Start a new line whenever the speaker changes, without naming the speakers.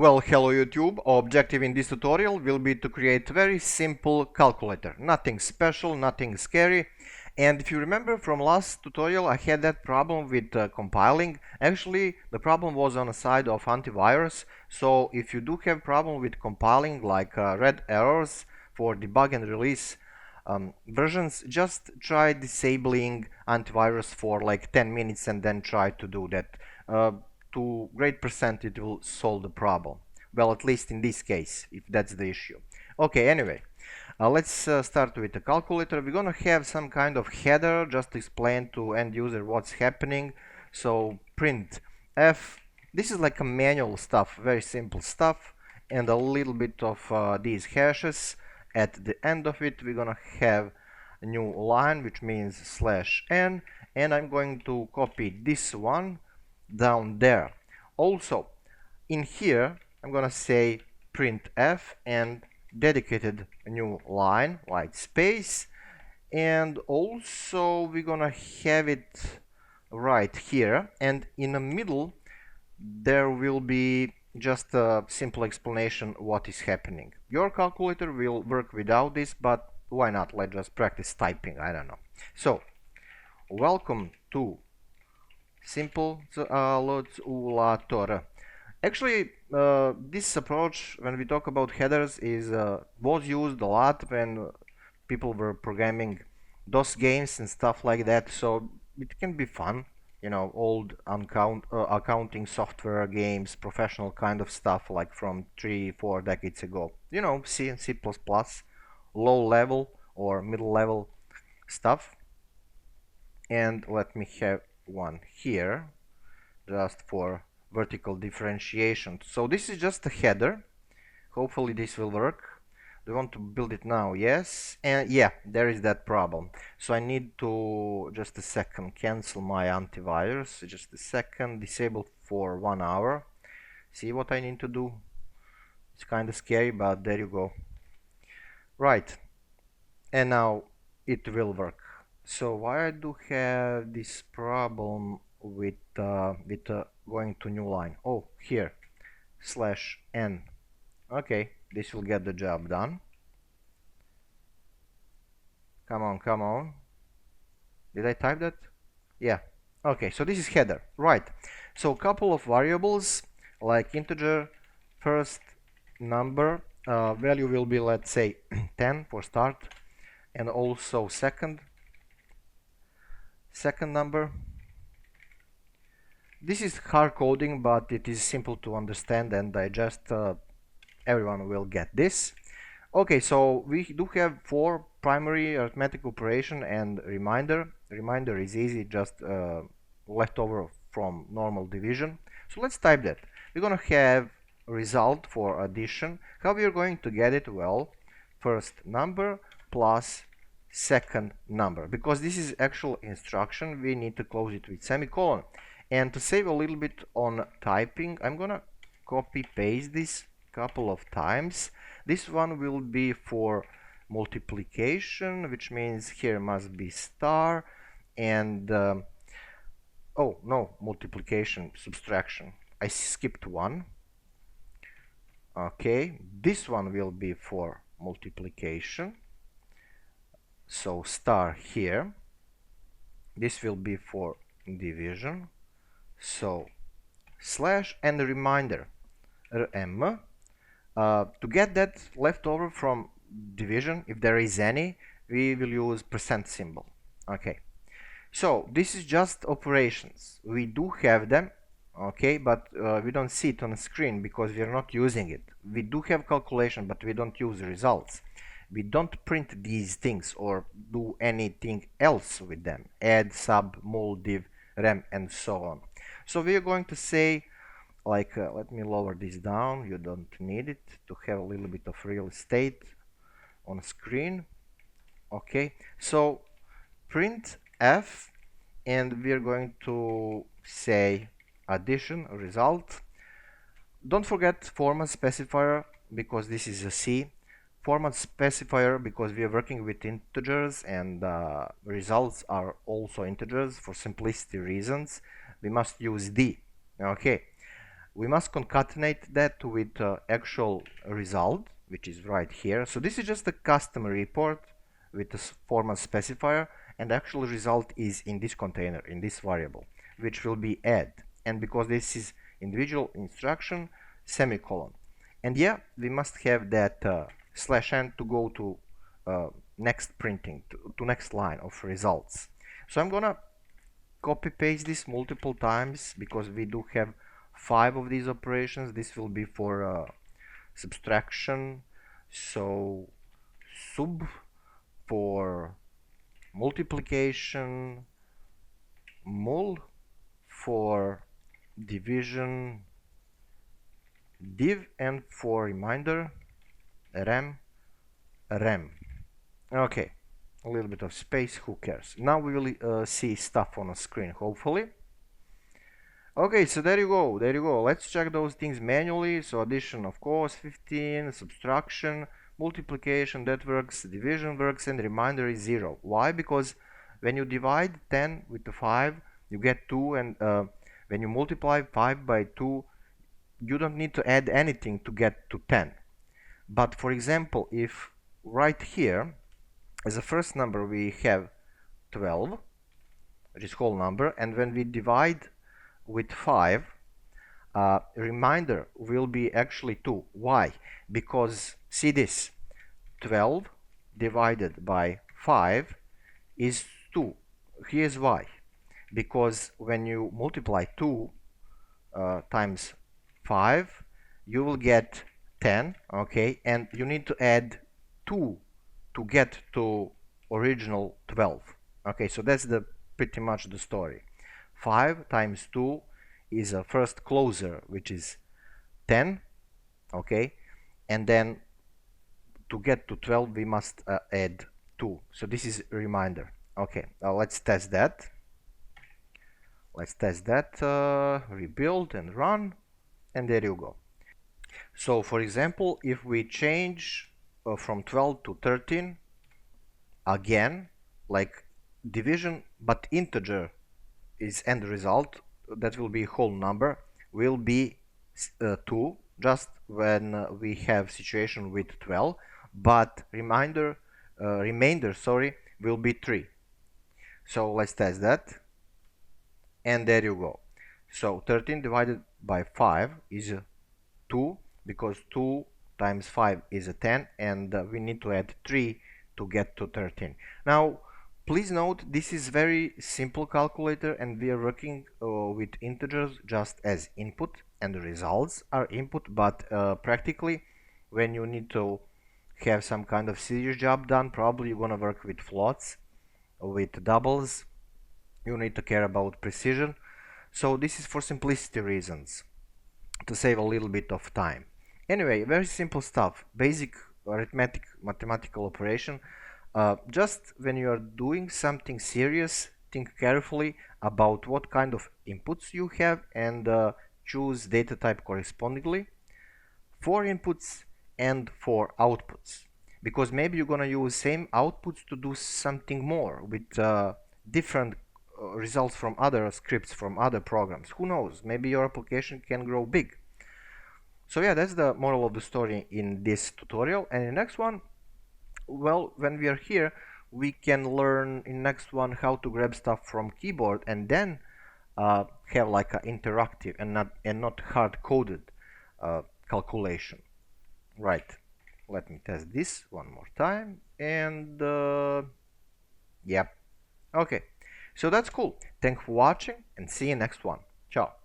Well, hello YouTube. Our objective in this tutorial will be to create very simple calculator. Nothing special, nothing scary. And if you remember from last tutorial, I had that problem with compiling. Actually, the problem was on the side of antivirus. So if you do have problem with compiling, like red errors for debug and release versions, just try disabling antivirus for like 10 minutes and then try to do that. To great percent it will solve the problem. Well, at least in this case, if that's the issue. Okay, anyway, let's start with the calculator. We're gonna have some kind of header just to explain to end user what's happening. So print f. This is like a manual stuff, very simple stuff, and a little bit of these hashes. At the end of it, we're gonna have a new line, which means /n, and I'm going to copy this one down there. Also, in here, I'm gonna say printf and dedicated a new line, white space, and also we're gonna have it right here, and in the middle there will be just a simple explanation what is happening. Your calculator will work without this, but why not? Let's just practice typing, I don't know. So, welcome to simple calculator. Actually, this approach, when we talk about headers, was used a lot when people were programming DOS games and stuff like that. So it can be fun, you know, old accounting software games, professional kind of stuff, like from 3-4 decades ago. You know, C and C++, low level or middle level stuff. And let me have one here just for vertical differentiation. So this is just a header. Hopefully this will work. Do you want to build it now? Yes. And yeah, there is that problem. So I need to just a second cancel my antivirus. Just a second. Disable for 1 hour. See what I need to do? It's kind of scary, but there you go. Right. And now it will work. So why I do have this problem with going to new line? Oh, here /n. Okay, this will get the job done. Come on, come on. Did I type that? Yeah. Okay, so this is header, right? So a couple of variables like integer, first number, value will be, let's say 10 for start, and also second number. This is hard coding, but it is simple to understand and digest. Everyone will get this. Okay, so we do have 4 primary arithmetic operation and reminder. Reminder is easy, just leftover from normal division. So let's type that. We're gonna have result for addition. How we are going to get it? Well, first number plus second number. Because this is actual instruction, we need to close it with semicolon. And to save a little bit on typing, I'm gonna copy paste this couple of times. This one will be for multiplication, which means here must be star, and oh no, multiplication, subtraction. I skipped one. Okay, this one will be for multiplication, so star here. This will be for division, so slash and the reminder rm. To get that leftover from division, if there is any, we will use percent symbol. Okay, so this is just operations. We do have them, okay, but we don't see it on the screen because we are not using it. We do have calculation, but we don't use results. We don't print these things or do anything else with them: add, sub, mul, div, rem, and so on. So we are going to say, like, let me lower this down, you don't need it, to have a little bit of real estate on screen. Okay, so print f, and we are going to say addition result. Don't forget format specifier, because this is a C. Format specifier because we are working with integers, and results are also integers. For simplicity reasons, we must use D. Okay. we must concatenate that with actual result, which is right here. So this is just a custom report with a format specifier, and the actual result is in this container, in this variable, which will be add. And because this is individual instruction, semicolon. And yeah, we must have that /n to go to next printing, to next line of results. So I'm gonna copy paste this multiple times because we do have 5 of these operations. This will be for subtraction, so sub for multiplication, mul for division, div, and for reminder, rem. Okay, a little bit of space, who cares. Now we will see stuff on a screen, hopefully. Okay, so there you go, let's check those things manually. So addition, of course, 15, subtraction, multiplication, that works, division works, and reminder is 0. Why? Because when you divide 10 with the 5, you get 2, and when you multiply 5 by 2, you don't need to add anything to get to 10. But for example, if right here as a first number we have 12, which is whole number, and when we divide with 5, reminder will be actually 2. Why? Because see this, 12 divided by 5 is 2. Here's why. Because when you multiply 2 times 5, you will get 10, okay, and you need to add 2 to get to original 12. Okay, so that's the pretty much the story. 5 times 2 is a first closer, which is 10, okay, and then to get to 12 we must add 2. So this is a reminder. Okay, now let's test that. Rebuild and run, and there you go. So for example, if we change from 12 to 13, again, like division but integer is end result, that will be whole number, will be 2, just when we have situation with 12, but remainder will be 3. So let's test that, and there you go. So 13 divided by 5 is 2, because 2 times 5 is 10, and we need to add 3 to get to 13. Now please note, this is very simple calculator, and we are working with integers just as input, and the results are input, but practically when you need to have some kind of serious job done, probably you're gonna work with floats, with doubles. You need to care about precision. So this is for simplicity reasons, to save a little bit of time. Anyway, very simple stuff, basic arithmetic, mathematical operation. Just when you are doing something serious, think carefully about what kind of inputs you have, and choose data type correspondingly for inputs and for outputs, because maybe you're gonna use same outputs to do something more with different results from other scripts, from other programs. Who knows, maybe your application can grow big. So yeah, that's the moral of the story in this tutorial. And in the next one, well, when we are here, we can learn in next one how to grab stuff from keyboard, and then have like an interactive and not hard-coded calculation. Right, let me test this one more time, and yep. Okay, so that's cool. Thanks for watching, and see you next one. Ciao.